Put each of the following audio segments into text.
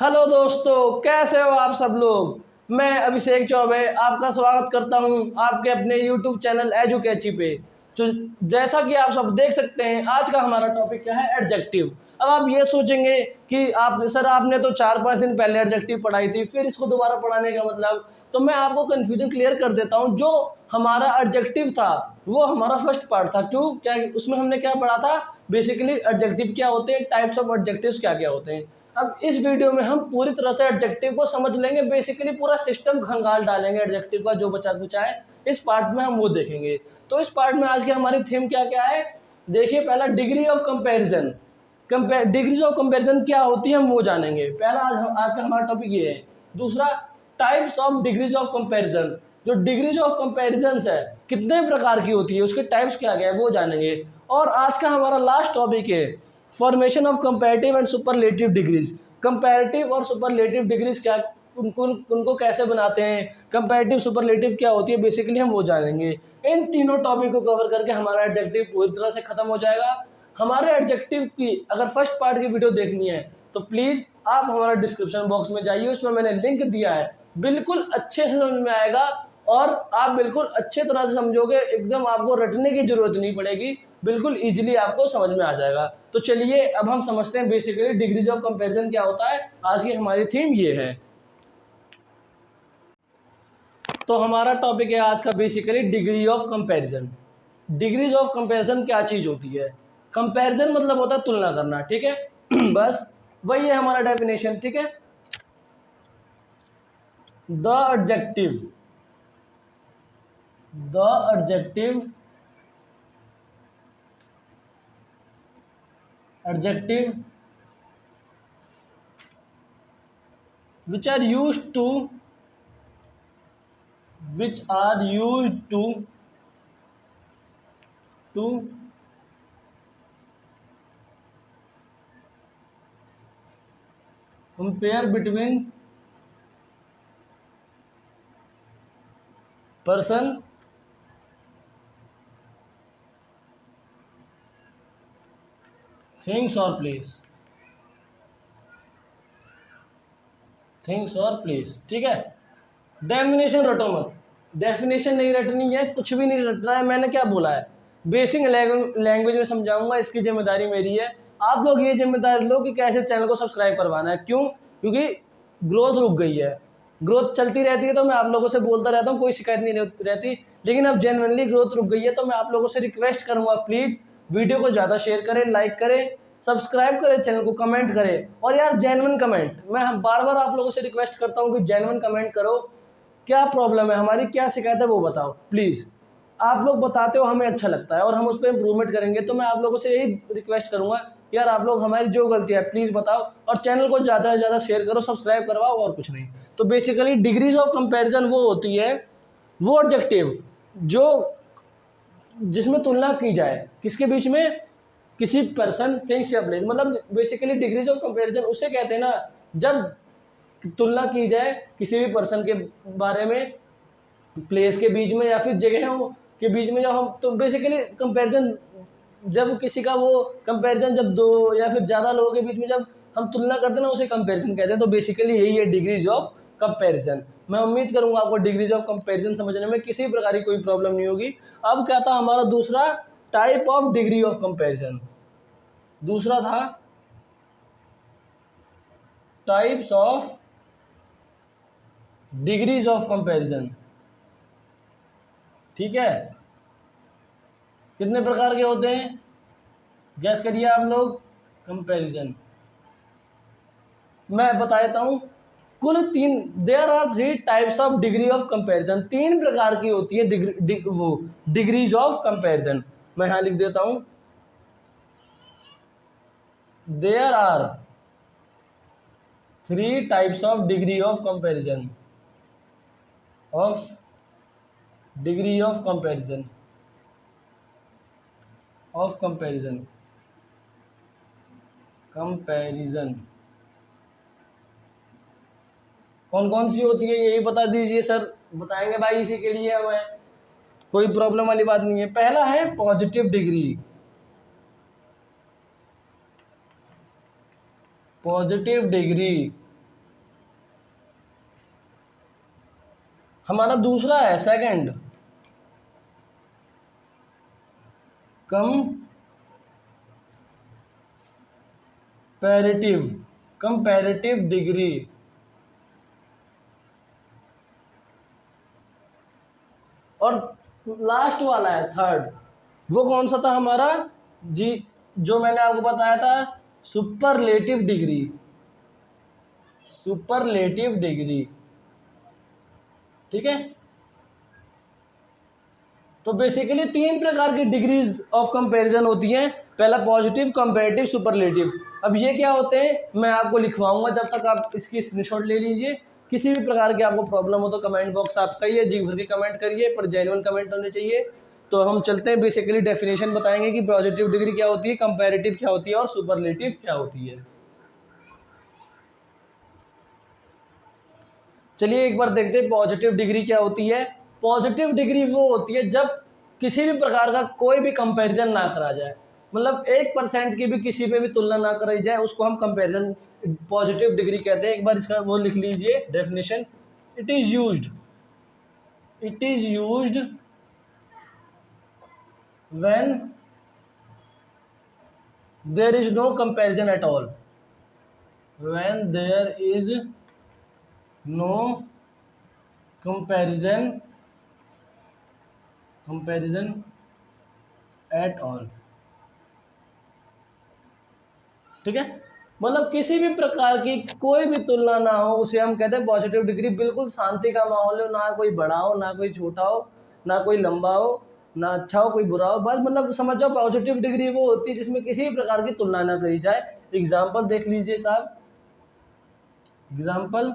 Hello दोस्तों, कैसे हो आप सब लोग। मैं अभिषेक चौबे आपका स्वागत करता हूं आपके अपने यूट्यूब चैनल एजुकेची पे। तो जैसा कि आप सब देख सकते हैं, आज का हमारा टॉपिक क्या है, एडजेक्टिव। अब आप ये सोचेंगे कि आप सर आपने तो 4-5 दिन पहले एडजेक्टिव पढ़ाई थी, फिर इसको दोबारा पढ़ाने का मतलब। तो मैं आपको कन्फ्यूजन क्लियर कर देता हूँ। जो हमारा एडजेक्टिव था वो हमारा फर्स्ट पार्ट था। क्यों, क्या उसमें हमने क्या पढ़ा था, बेसिकली एडजेक्टिव क्या होते हैं, टाइप्स ऑफ एडजेक्टिव्स क्या क्या होते हैं। अब इस वीडियो में हम पूरी तरह से एडजेक्टिव को समझ लेंगे, बेसिकली पूरा सिस्टम खंगाल डालेंगे एडजेक्टिव का, जो बचा कुचा है इस पार्ट में हम वो देखेंगे। तो इस पार्ट में आज की हमारी थीम क्या क्या है, देखिए। पहला, degree of comparison. Degrees of comparison क्या होती है हम वो जानेंगे। पहला आज का हमारा टॉपिक ये है। दूसरा, types of degrees of comparison. जो डिग्रीज ऑफ कंपैरिजन है कितने प्रकार की होती है, उसके टाइप्स क्या क्या है वो जानेंगे। और आज का हमारा लास्ट टॉपिक है formation of comparative and superlative degrees. Comparative और सुपरलेटिव डिग्रीज क्या, उनको कैसे बनाते हैं, कंपैरेटिव सुपरलेटिव क्या होती है, बेसिकली हम वो जानेंगे। इन तीनों टॉपिक को कवर करके हमारा एडजेक्टिव पूरी तरह से खत्म हो जाएगा। हमारे एडजेक्टिव की अगर फर्स्ट पार्ट की वीडियो देखनी है तो प्लीज़ आप हमारा डिस्क्रिप्शन बॉक्स में जाइए, उसमें मैंने लिंक दिया है। बिल्कुल अच्छे से समझ में आएगा और आप बिल्कुल अच्छे तरह से समझोगे, एकदम आपको रटने की जरूरत नहीं पड़ेगी, बिल्कुल इजीली आपको समझ में आ जाएगा। तो चलिए अब हम समझते हैं बेसिकली डिग्रीज ऑफ कंपैरिजन क्या होता है। आज की हमारी थीम ये है। तो हमारा टॉपिक है आज का basically degree of comparison. Degrees of comparison क्या चीज़ होती है। कंपैरिजन मतलब होता है तुलना करना, ठीक है। बस वही है हमारा डेफिनेशन, ठीक है। The adjective, the adjective, adjective which are used to which are used to compare between person, things or place, things और प्लेस, ठीक है। डेफिनेशन रटो मत, डेफिनेशन नहीं रटनी है, कुछ भी नहीं रटना है। मैंने क्या बोला है, बेसिक लैंग्वेज में समझाऊंगा, इसकी जिम्मेदारी मेरी है। आप लोग ये जिम्मेदारी लो कि कैसे चैनल को सब्सक्राइब करवाना है। क्यों, क्योंकि ग्रोथ रुक गई है। ग्रोथ चलती रहती है तो मैं आप लोगों से बोलता रहता हूँ, कोई शिकायत नहीं रहती, लेकिन अब जेन्युइनली ग्रोथ रुक गई है। तो मैं आप लोगों से रिक्वेस्ट करूँगा, प्लीज़ वीडियो को ज़्यादा शेयर करें, लाइक करें, सब्सक्राइब करें चैनल को, कमेंट करें। और यार जेन्युइन कमेंट, मैं बार बार आप लोगों से रिक्वेस्ट करता हूँ कि जेन्युइन कमेंट करो। क्या प्रॉब्लम है हमारी, क्या शिकायत है वो बताओ प्लीज़। आप लोग बताते हो हमें अच्छा लगता है और हम उस पर इम्प्रूवमेंट करेंगे। तो मैं आप लोगों से यही रिक्वेस्ट करूंगा कि यार आप लोग हमारी जो गलती है प्लीज़ बताओ, और चैनल को ज़्यादा से ज़्यादा शेयर करो, सब्सक्राइब करवाओ, और कुछ नहीं। तो बेसिकली डिग्रीज ऑफ कंपैरिजन वो होती है, वो ऑब्जेक्टिव जो जिसमें तुलना की जाए किसके बीच में, किसी पर्सन, थिंग्स या प्लेस। मतलब बेसिकली डिग्रीज ऑफ कंपैरिजन उसे कहते हैं ना, जब तुलना की जाए किसी भी पर्सन के बारे में, प्लेस के बीच में या फिर जगहों के बीच में। जब हम, तो बेसिकली कंपैरिजन, जब किसी का वो कंपैरिजन, जब दो या फिर ज़्यादा लोगों के बीच में जब हम तुलना करते हैं ना, उसे कंपैरिजन कहते हैं। तो बेसिकली यही है डिग्रीज ऑफ कंपैरिजन। मैं उम्मीद करूंगा आपको डिग्रीज ऑफ कंपैरिजन समझने में किसी प्रकार की कोई प्रॉब्लम नहीं होगी। अब क्या था हमारा दूसरा type of degree of comparison, दूसरा था types of degrees of comparison, ठीक है। कितने प्रकार के होते हैं, गैस करिए आप लोग। कंपैरिजन मैं बता देता हूँ, कुल तीन, there are 3 types of degree of comparison. 3 प्रकार की होती है वो डिग्रीज ऑफ कंपैरिजन। मैं यहाँ लिख देता हूँ, there are 3 types of degree of comparison, of degree of comparison, of comparison, comparison कौन कौन सी होती है यही बता दीजिए सर। बताएंगे भाई, इसी के लिए हमें, कोई प्रॉब्लम वाली बात नहीं है। पहला है पॉजिटिव डिग्री, पॉजिटिव डिग्री हमारा दूसरा है सेकंड, कंपैरेटिव डिग्री। और लास्ट वाला है थर्ड, वो कौन सा था हमारा जी, जो मैंने आपको बताया था, सुपरलेटिव डिग्री। सुपरलेटिव डिग्री, ठीक है। तो बेसिकली 3 प्रकार की डिग्रीज ऑफ कंपैरिजन होती हैं। पहला पॉजिटिव, कंपैरेटिव, सुपरलेटिव। अब ये क्या होते हैं मैं आपको लिखवाऊंगा, जब तक आप इसकी स्क्रीनशॉट ले लीजिए। किसी भी प्रकार की आपको प्रॉब्लम हो तो कमेंट बॉक्स आपका ही है, जी भर के कमेंट करिए, पर जेन्युइन कमेंट होने चाहिए। तो हम चलते हैं, बेसिकली डेफिनेशन बताएंगे कि पॉजिटिव डिग्री क्या होती है, कंपैरेटिव क्या होती है और सुपरलेटिव क्या होती है। चलिए एक बार देखते हैं पॉजिटिव डिग्री क्या होती है। पॉजिटिव डिग्री वो होती है जब किसी भी प्रकार का कोई भी कंपैरिजन ना करा जाए, मतलब 1% की भी किसी पे भी तुलना ना कराई जाए, उसको हम कंपैरिजन पॉजिटिव डिग्री कहते हैं। एक बार इसका वो लिख लीजिए definition. It is used when there is no comparison at all. When there is no comparison at all, ठीक है। मतलब किसी भी प्रकार की कोई भी तुलना ना हो, उसे हम कहते हैं पॉजिटिव डिग्री। बिल्कुल शांति का माहौल हो, ना कोई बड़ा हो ना कोई छोटा हो, ना कोई लंबा हो ना अच्छा हो कोई बुरा हो, बस मतलब समझ जाओ पॉजिटिव डिग्री वो होती है जिसमें किसी भी प्रकार की तुलना ना करी जाए। एग्जाम्पल देख लीजिए साहब, example,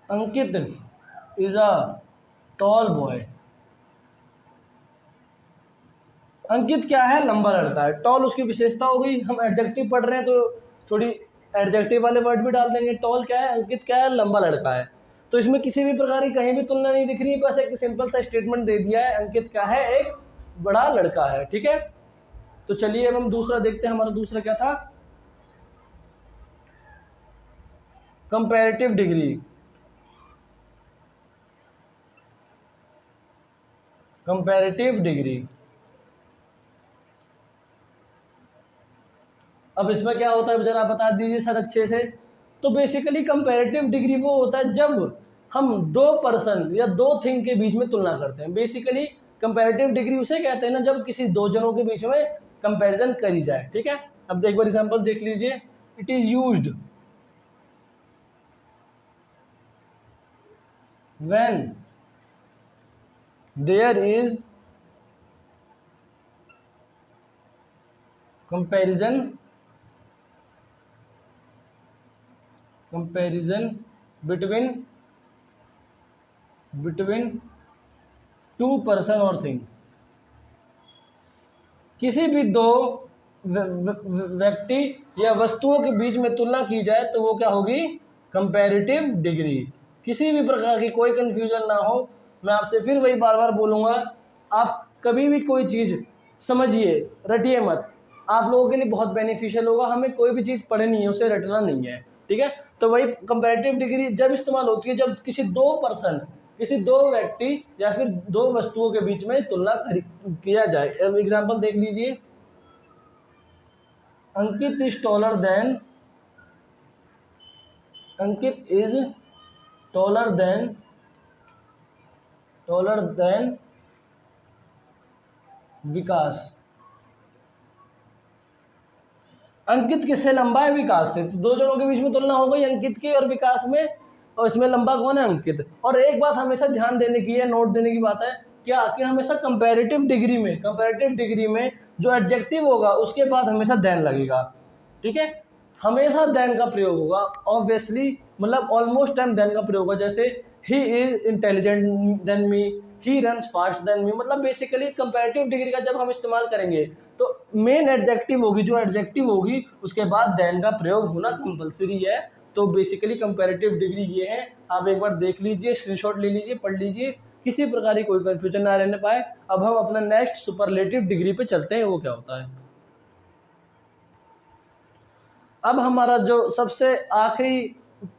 Ankit is a tall boy. Ankit क्या है, लंबा लड़का है। टॉल उसकी विशेषता हो गई, हम एडजेक्टिव पढ़ रहे हैं तो थोड़ी एडजेक्टिव वाले वर्ड भी डाल देंगे। टॉल क्या है, अंकित क्या है, लंबा लड़का है। तो इसमें किसी भी प्रकार की कहीं भी तुलना नहीं दिख रही, बस एक सिंपल सा स्टेटमेंट दे दिया है, अंकित क्या है, एक बड़ा लड़का है, ठीक है। तो चलिए अब हम दूसरा देखते हैं, हमारा दूसरा क्या था, कंपैरेटिव डिग्री। कंपैरेटिव डिग्री, अब इसमें क्या होता है जरा बता दीजिए सर अच्छे से। तो बेसिकली कंपैरेटिव डिग्री वो होता है जब हम दो पर्सन या दो थिंग के बीच में तुलना करते हैं। बेसिकली कंपैरेटिव डिग्री उसे कहते हैं ना जब किसी दो जनों के बीच में कंपैरिजन करी जाए, ठीक है। अब एक बार एग्जांपल देख लीजिए। It is used when there is comparison between two person और थिंग। किसी भी दो व्यक्ति या वस्तुओं के बीच में तुलना की जाए तो वो क्या होगी, कंपैरेटिव डिग्री। किसी भी प्रकार की कोई कंफ्यूजन ना हो, मैं आपसे फिर वही बार बार बोलूँगा, आप कभी भी कोई चीज़ समझिए, रटिए मत। आप लोगों के लिए बहुत बेनिफिशियल होगा, हमें कोई भी चीज़ पढ़नी है उसे रटना नहीं है, ठीक है। तो वही कंपैरेटिव डिग्री जब इस्तेमाल होती है जब किसी दो पर्सन, किसी दो व्यक्ति या फिर दो वस्तुओं के बीच में तुलना किया जाए। अब एग्जांपल देख लीजिए। Ankit is taller than Ankit is taller than Vikas. Ankit किससे लंबा है, विकास से। तो दो जनों के बीच में तुलना हो गई अंकित की और विकास में, और इसमें लंबा कौन है, अंकित। और एक बात हमेशा ध्यान देने की है, नोट देने की बात है क्या, कि हमेशा कंपैरेटिव डिग्री में जो एडजेक्टिव होगा उसके बाद हमेशा देन लगेगा, ठीक है। हमेशा देन का प्रयोग होगा ऑब्वियसली, मतलब ऑलमोस्ट टाइम देन का प्रयोग होगा। जैसे he is intelligent than me, he runs fast than me, मतलब बेसिकली कंपैरेटिव डिग्री का जब हम इस्तेमाल करेंगे तो मेन एडजेक्टिव होगी, जो एडजेक्टिव होगी उसके बाद देन का प्रयोग होना कंपलसरी है। तो बेसिकली कंपैरेटिव डिग्री ये है, आप एक बार देख लीजिए, स्क्रीनशॉट ले लीजिए, पढ़ लीजिए, किसी प्रकार की कोई कंफ्यूजन ना रहने पाए। अब हम अपना नेक्स्ट सुपरलेटिव डिग्री पे चलते हैं, वो क्या होता है। अब हमारा जो सबसे आखिरी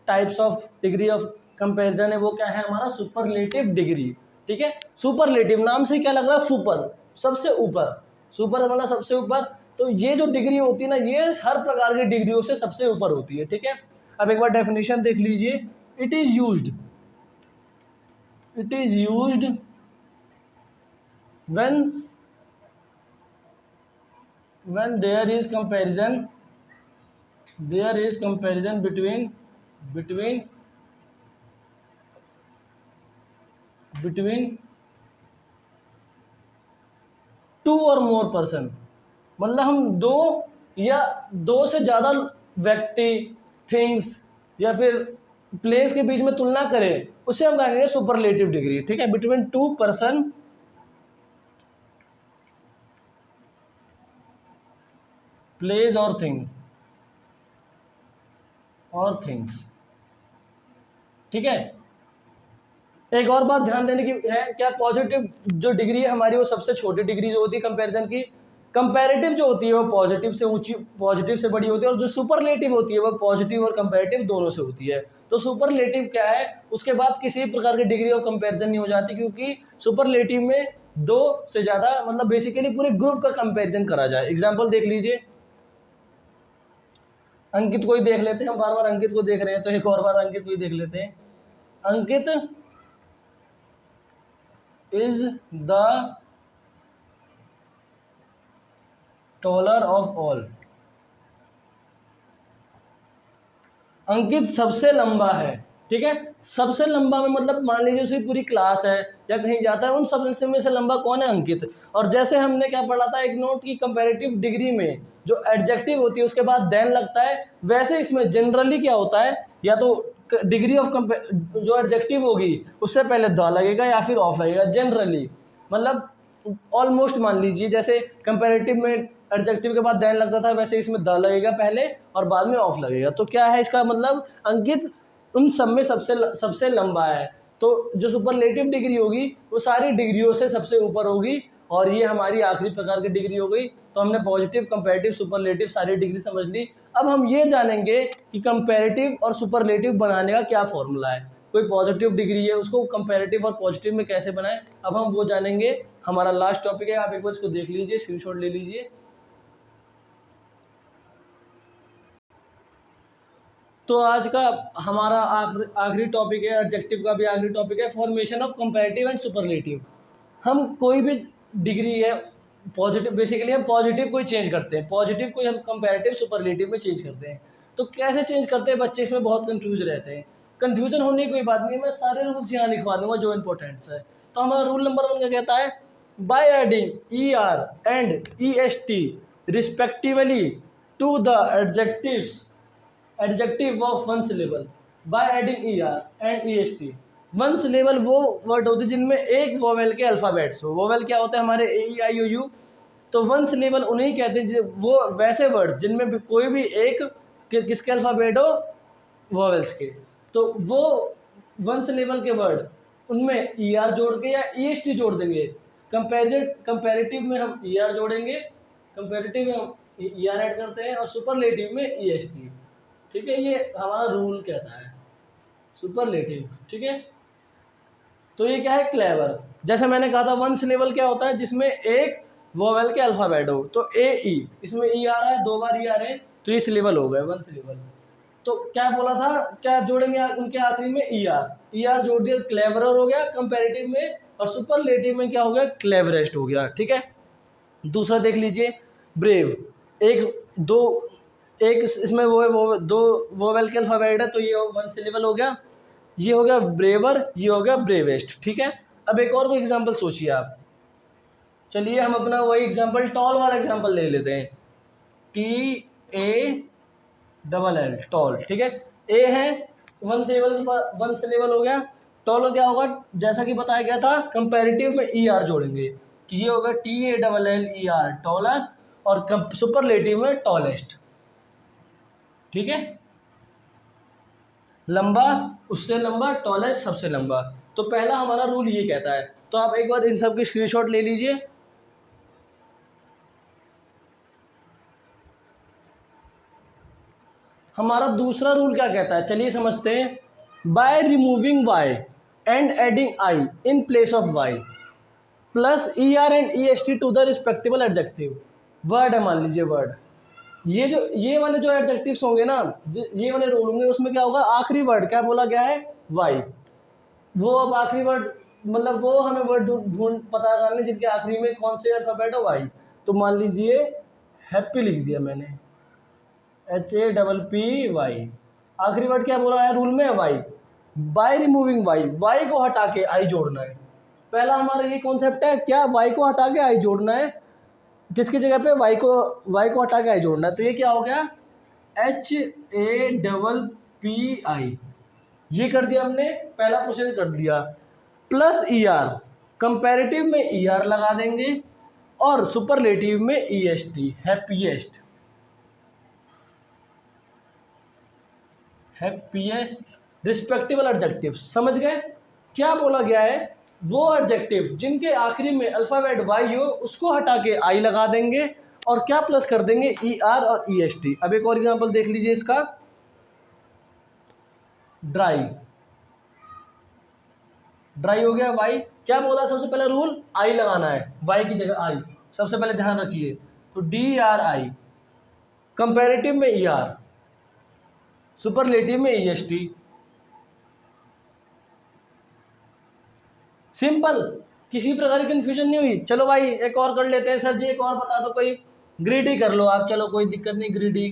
types of degree of comparison है वो क्या है हमारा सुपरलेटिव डिग्री। ठीक है, सुपरलेटिव नाम से क्या लग रहा है, सुपर, सबसे ऊपर, सुपर मतलब सबसे ऊपर। तो ये जो डिग्री होती है ना, ये हर प्रकार की डिग्रियों से सबसे ऊपर होती है। ठीक है, अब एक बार डेफिनेशन देख लीजिए। It is used, it is used when there is comparison, there is comparison between two और मोर पर्सन, मतलब हम दो या दो से ज़्यादा व्यक्ति, थिंग्स या फिर प्लेस के बीच में तुलना करें, उसे हम कहेंगे सुपरलेटिव डिग्री। ठीक है, बिटवीन टू पर्सन, प्लेस और थिंग्स। ठीक है, एक और बात ध्यान देने की है, क्या पॉजिटिव जो डिग्री है हमारी वो सबसे छोटी डिग्री जो होती है कंपैरिजन की, कंपैरेटिव जो होती है वो पॉजिटिव से ऊंची, पॉजिटिव से बड़ी होती है, और जो सुपरलेटिव होती है वो पॉजिटिव और कंपैरेटिव दोनों से होती है। तो सुपरलेटिव क्या है, उसके बाद किसी प्रकार की डिग्री ऑफ कंपैरिजन नहीं हो जाती, क्योंकि सुपरलेटिव में दो से ज़्यादा, मतलब बेसिकली पूरे ग्रुप का कंपैरिजन करा जाए। एग्जाम्पल देख लीजिए, अंकित को ही देख लेते हैं, हम बार बार अंकित को देख रहे हैं तो एक और बार अंकित को ही देख लेते हैं। अंकित is the taller of all, अंकित सबसे लंबा है। ठीक है, सबसे लंबा में मतलब मान लीजिए उसकी पूरी क्लास है या कहीं जाता है, उन सब में से लंबा कौन है, अंकित। और जैसे हमने क्या पढ़ा था, एक नोट की कंपैरेटिव डिग्री में जो एडजेक्टिव होती है उसके बाद देन लगता है, वैसे इसमें जनरली क्या होता है, या तो डिग्री ऑफ जो एडजेक्टिव होगी उससे पहले द लगेगा या फिर ऑफ लगेगा जनरली, मतलब ऑलमोस्ट मान लीजिए जैसे कंपैरेटिव में एडजेक्टिव के बाद देन लगता था, वैसे इसमें द लगेगा पहले और बाद में ऑफ लगेगा। तो क्या है इसका मतलब, अंकित उन सब में सबसे लंबा है। तो जो सुपरलेटिव डिग्री होगी वो सारी डिग्रियों से सबसे ऊपर होगी, और ये हमारी आखिरी प्रकार की डिग्री हो गई। तो हमने पॉजिटिव, कंपैरेटिव, सुपरलेटिव सारी डिग्री समझ ली। अब हम ये जानेंगे कि कंपैरेटिव और सुपरलेटिव बनाने का क्या फॉर्मूला है। कोई पॉजिटिव डिग्री है उसको कंपैरेटिव और पॉजिटिव में कैसे बनाएं, अब हम वो जानेंगे। हमारा लास्ट टॉपिक है, आप एक बार इसको देख लीजिए, स्क्रीनशॉट ले लीजिए। तो आज का हमारा आखिरी टॉपिक है, एडजेक्टिव का भी आखिरी टॉपिक है, formation of comparative and superlative. हम कोई भी डिग्री है पॉजिटिव, बेसिकली हम पॉजिटिव को ही चेंज करते हैं, पॉजिटिव को हम कंपैरेटिव सुपरलेटिव में चेंज करते हैं। तो कैसे चेंज करते हैं, बच्चे इसमें बहुत कंफ्यूज रहते हैं। कंफ्यूजन होने की कोई बात नहीं है, मैं सारे रूल्स यहाँ लिखवा दूंगा जो इंपॉर्टेंट्स है। तो हमारा रूल नंबर 1 क्या कहता है, by adding ER and EST respectively to the adjective of one syllable, by adding ER and EST। One syllable वो वर्ड होते हैं जिनमें एक वोवेल के अल्फ़ाबेट्स हो। वोवेल क्या होते हैं हमारे AEIOU। तो वन सिलेबल उन्हें कहते हैं वो वैसे वर्ड जिनमें भी कोई भी एक किसके अल्फ़ाबेट हो, वोवेल्स के। तो वो वन सिलेबल के वर्ड, उनमें ER जोड़ के या EST जोड़ देंगे। कंपैरेटिव में हम ER जोड़ेंगे, कंपैरेटिव में हम ER ऐड करते हैं, और सुपरलेटिव में EST। ठीक है, ये हमारा रूल कहता है सुपरलेटिव। ठीक है, तो ये क्या है, क्लेवर। जैसे मैंने कहा था वन सिलेबल क्या होता है, जिसमें एक वोवेल के अल्फ़ाबेट हो। तो AE, इसमें E आ रहा है, 2 बार E आ रहे हैं, तो ये सिलेबल हो गए वन सिलेबल। तो क्या बोला था, क्या जोड़ेंगे उनके आखिरी में ER जोड़ दिया, क्लेवरर हो गया कंपैरेटिव में, और सुपरलेटिव में क्या हो गया, क्लेवरेस्ट हो गया। ठीक है, दूसरा देख लीजिए, ब्रेव। एक इसमें वो दो वोवेल के अल्फ़ाबेट है, तो ये वन सिलेबल हो गया, ये हो गया ब्रेवर, ये हो गया ब्रेवेस्ट। ठीक है, अब एक और कोई एग्जांपल सोचिए आप। चलिए हम अपना वही एग्जांपल, टॉल वाला एग्जांपल ले लेते हैं, TALL, टॉल। ठीक है, ए है वन सिलेबल हो गया। टॉल क्या होगा, जैसा कि बताया गया था, कंपैरेटिव में ER जोड़ेंगे, कि ये होगा TALLER, टॉलर, और सुपरलेटिव में टॉलेस्ट। ठीक है, लंबा, उससे लंबा, टॉलेस्ट सबसे लंबा। तो पहला हमारा रूल ये कहता है। तो आप एक बार इन सब की स्क्रीनशॉट ले लीजिए। हमारा दूसरा रूल क्या कहता है, चलिए समझते हैं। By removing Y and adding I in place of Y plus E R and E S T to the respective adjective. Word है, मान लीजिए वर्ड, ये वाले जो एडजेक्टिव्स होंगे ना, ये वाले रूल होंगे, उसमें क्या होगा, आखिरी वर्ड क्या बोला गया है, वाई। वो अब आखिरी वर्ड मतलब वो हमें वर्ड ढूंढ पता करने जिनके आखिरी में कौन से अल्फाबेट है, वाई। तो मान लीजिए हैप्पी लिख दिया मैंने, HAPPY। आखिरी वर्ड क्या बोला है रूल में, Y. By removing Y, Y को हटा के आई जोड़ना है। पहला हमारा ये कॉन्सेप्ट है, क्या वाई को हटा के आई जोड़ना है, किसकी जगह पे, वाई को हटा के आई जोड़ना है। तो ये क्या हो गया, HAPPI। ये कर दिया हमने, पहला प्रोसेस कर दिया। प्लस ई आर, कंपेरेटिव में ई आर लगा देंगे और सुपरलेटिव में EST, हैप्पीएस्ट। रिस्पेक्टिबल एडजेक्टिव, समझ गए क्या बोला गया है, वो एडजेक्टिव जिनके आखिरी में अल्फाबेट वाई हो उसको हटा के आई लगा देंगे और क्या प्लस कर देंगे, ER और EST। अब एक और एग्जांपल देख लीजिए इसका, ड्राई। ड्राई हो गया, वाई क्या बोला, सबसे पहले रूल आई लगाना है, वाई की जगह आई, सबसे पहले ध्यान रखिए। तो DRI, कंपेरेटिव में ER, सुपरलेटिव में EST। सिंपल, किसी प्रकार की कंफ्यूजन नहीं हुई। चलो भाई एक और कर लेते हैं, सर जी एक और बता दो कोई, ग्रीडी कर लो आप, चलो कोई दिक्कत नहीं, ग्रीडी।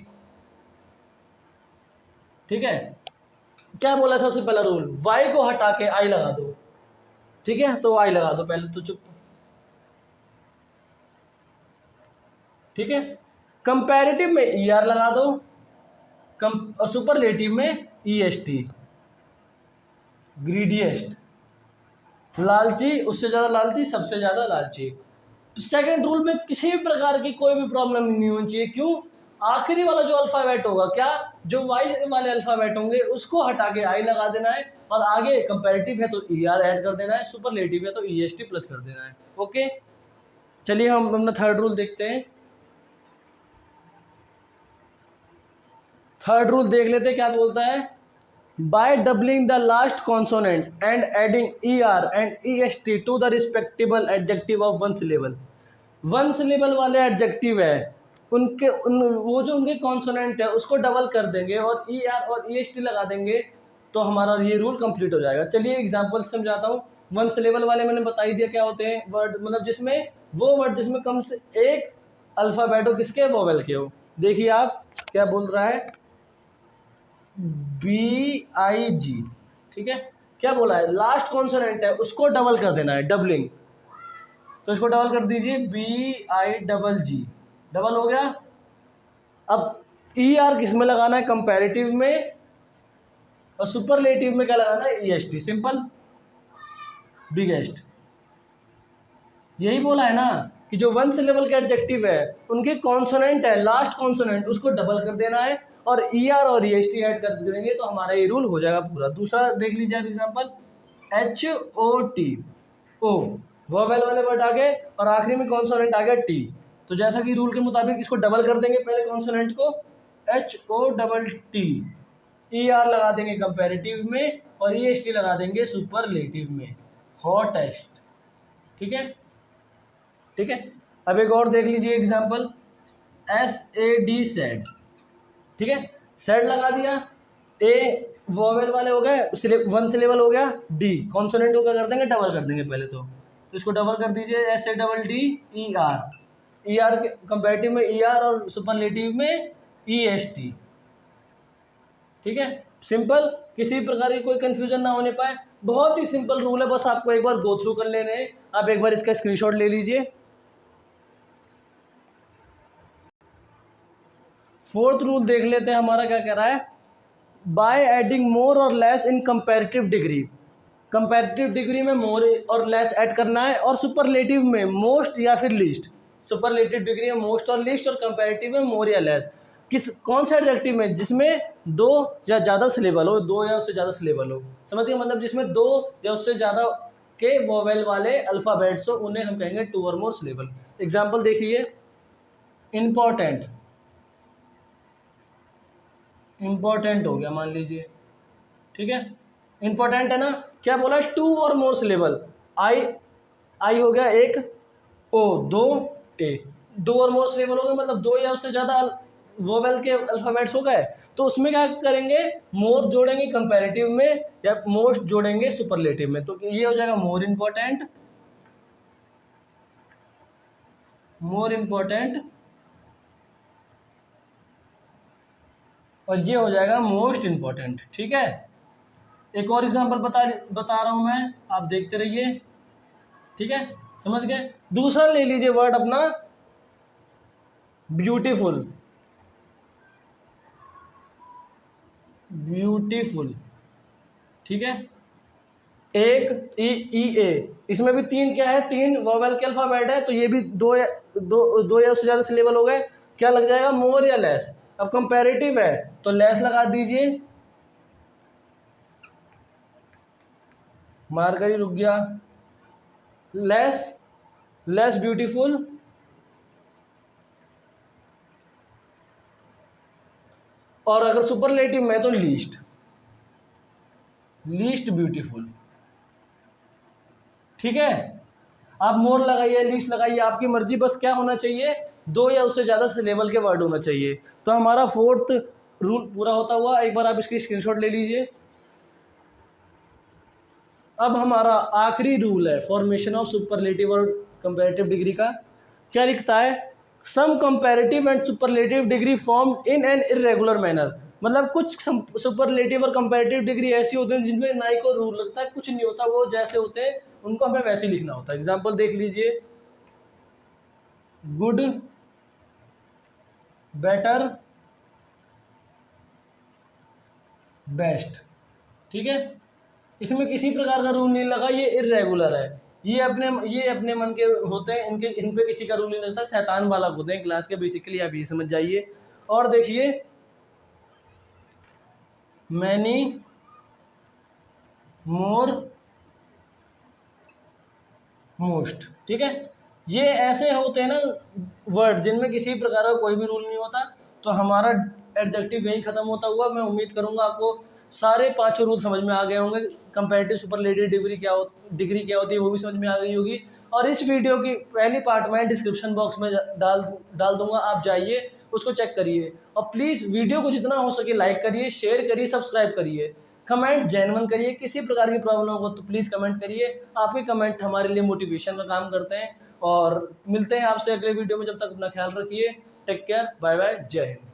ठीक है, क्या बोला सबसे पहला रूल, वाई को हटा के आई लगा दो। ठीक है, तो आई लगा दो पहले तो, चुप। ठीक है, कंपैरेटिव में ER लगा दो, और सुपरलेटिव में EST, ग्रीडिएस्ट। लालची, उससे ज़्यादा लालची, सबसे ज़्यादा लालची। सेकंड रूल में किसी भी प्रकार की कोई भी प्रॉब्लम नहीं होनी चाहिए। क्यों, आखिरी वाला जो अल्फ़ाबेट होगा, क्या जो वाई वाले अल्फ़ाबेट होंगे उसको हटा के आई लगा देना है, और आगे कंपैरेटिव है तो ER ऐड कर देना है, सुपरलेटिव है तो EST प्लस कर देना है। ओके, चलिए हम अपना थर्ड रूल देखते हैं। थर्ड रूल देख लेते हैं क्या बोलता है। By doubling the last consonant and adding ER and EST to the respective adjective of one syllable. One syllable वाले एडजेक्टिव है, वो जो उनके कॉन्सोनेंट है उसको डबल कर देंगे और ER और EST लगा देंगे, तो हमारा ये रूल कंप्लीट हो जाएगा। चलिए एग्जांपल समझाता हूँ। वन सिलेबल वाले मैंने बता ही दिया क्या होते हैं, वर्ड मतलब जिसमें वो वर्ड जिसमें कम से एक अल्फ़ाबेट हो, किसके, वोवेल के हो। देखिए आप क्या बोल रहा है, BIG। ठीक है, क्या बोला है, लास्ट कॉन्सोनेंट है उसको डबल कर देना है, डबलिंग। तो इसको डबल कर दीजिए, BIGG, डबल हो गया। अब ER किस में लगाना है, कंपैरेटिव में, और सुपरलेटिव में क्या लगाना है, EST। Simple, biggest. यही बोला है ना कि जो वन सिलेबल के एडजेक्टिव है उनके कॉन्सोनेंट है, लास्ट कॉन्सोनेंट उसको डबल कर देना है और ER और EST ऐड कर देंगे, तो हमारा ये रूल हो जाएगा पूरा। दूसरा देख लीजिए आप एग्जांपल, HOT, ओ वोवेल वाले वर्ड आ गए और आखिरी में कॉन्सोनेंट आ गया T। तो जैसा कि रूल के मुताबिक इसको डबल कर देंगे, पहले कॉन्सोनेंट को HOTT, ER लगा देंगे कंपैरेटिव में और EST लगा देंगे सुपरलेटिव में, हॉटेस्ट। ठीक है, ठीक है। अब एक और देख लीजिए एग्जांपल, SAD, सैड। ठीक है, सैड लगा दिया, ए वोवेल वाले हो गए, वन सिलेबल हो गया, डी कॉन्सोनेंट को क्या कर देंगे, डबल कर देंगे पहले तो इसको डबल कर दीजिए, SADD ER के कंपैरेटिव में ER और सुपरलेटिव में EST। ठीक है, सिंपल, किसी प्रकार की कोई कंफ्यूजन ना होने पाए, बहुत ही सिंपल रूल है, बस आपको एक बार गो थ्रू कर लेने हैं। आप एक बार इसका स्क्रीनशॉट ले लीजिए। फोर्थ रूल देख लेते हैं हमारा क्या कह रहा है, बाय एडिंग मोर और less in comparative degree. Comparative degree में मोर और लेस ऐड करना है, और सुपरलेटिव में मोस्ट या फिर लीस्ट। सुपरलेटिव डिग्री में मोस्ट और लीस्ट, और कंपैरेटिव में मोर या लेस। कौन सा एडजेक्टिव में, जिसमें दो या ज़्यादा सिलेबल हो, दो या उससे ज़्यादा सिलेबल हो, समझिए, मतलब जिसमें दो या उससे ज़्यादा के वोवेल वाले अल्फ़ाबेट्स हो, उन्हें हम कहेंगे टू और मोर सिलेबल। एग्जाम्पल देखिए, इम्पॉर्टेंट, इम्पोर्टेंट हो गया मान लीजिए, ठीक है, इम्पोर्टेंट है ना। क्या बोला, 2 और मोर सिलेबल, आई आई हो गया एक, ओ 2, ए 2 और मोर सिलेबल हो गए, मतलब 2 या उससे ज़्यादा वोवेल के अल्फ़ाबेट्स हो गए। तो उसमें क्या करेंगे, मोर जोड़ेंगे कंपैरेटिव में या मोस्ट जोड़ेंगे सुपरलेटिव में। तो ये हो जाएगा मोर इम्पोर्टेंट, मोर इम्पोर्टेंट, और ये हो जाएगा मोस्ट इम्पोर्टेंट, ठीक है। एक और एग्जांपल बता रहा हूं मैं, आप देखते रहिए, ठीक है, समझ गए। दूसरा ले लीजिए वर्ड अपना ब्यूटीफुल, ब्यूटीफुल, ठीक है। एक ई ई ए, इसमें भी 3 क्या है, 3 वोवेल के अल्फाबेट है, तो ये भी दो या उससे ज़्यादा सिलेबल हो गए। क्या लग जाएगा, मोर या लेस। अब कंपैरेटिव है तो लेस लगा दीजिए, मार्कर ही रुक गया, लेस, लेस ब्यूटीफुल, और अगर सुपरलेटिव में तो लीस्ट, लीस्ट ब्यूटीफुल, ठीक है। आप मोर लगाइए, लीस्ट लगाइए, आपकी मर्जी, बस क्या होना चाहिए, 2 या उससे ज़्यादा सिलेबल के वर्ड होना चाहिए। तो हमारा 4th रूल पूरा होता हुआ, एक बार आप इसकी स्क्रीनशॉट ले लीजिए। अब हमारा आखिरी रूल है फॉर्मेशन ऑफ सुपरलेटिव और कंपैरेटिव डिग्री का। क्या लिखता है, some comparative and superlative degree form in an irregular manner. मतलब कुछ सुपरलेटिव और कंपैरेटिव डिग्री ऐसी होती है जिनमें ना ही कोई रूल लगता है, कुछ नहीं होता, वो जैसे होते हैं उनको हमें वैसे ही लिखना होता है। एग्जाम्पल देख लीजिए, गुड, बेटर, बेस्ट, ठीक है। इसमें किसी प्रकार का रूल नहीं लगा, ये इरेगुलर है, ये अपने मन के होते हैं, इन पे किसी का रूल नहीं लगता, शैतान बालक होते हैं क्लास के, बेसिकली आप ये समझ जाइए। और देखिए, मैनी मोर मोस्ट, ठीक है। ये ऐसे होते हैं ना वर्ड जिनमें किसी प्रकार का कोई भी रूल नहीं होता। तो हमारा एडजेक्टिव यही खत्म होता हुआ, मैं उम्मीद करूंगा आपको सारे 5 रूल समझ में आ गए होंगे। कंपैरेटिव सुपरलेटिव डिग्री क्या होती है वो भी समझ में आ गई होगी। और इस वीडियो की पहली पार्ट में डिस्क्रिप्शन बॉक्स में डाल दूंगा, आप जाइए उसको चेक करिए। और प्लीज़ वीडियो को जितना हो सके लाइक करिए, शेयर करिए, सब्सक्राइब करिए, कमेंट जेन्युइन करिए। किसी प्रकार की प्रॉब्लम हो तो प्लीज़ कमेंट करिए, आपके कमेंट हमारे लिए मोटिवेशन का काम करते हैं। और मिलते हैं आपसे अगले वीडियो में, जब तक अपना ख्याल रखिए, टेक केयर, बाय बाय, जय हिंद।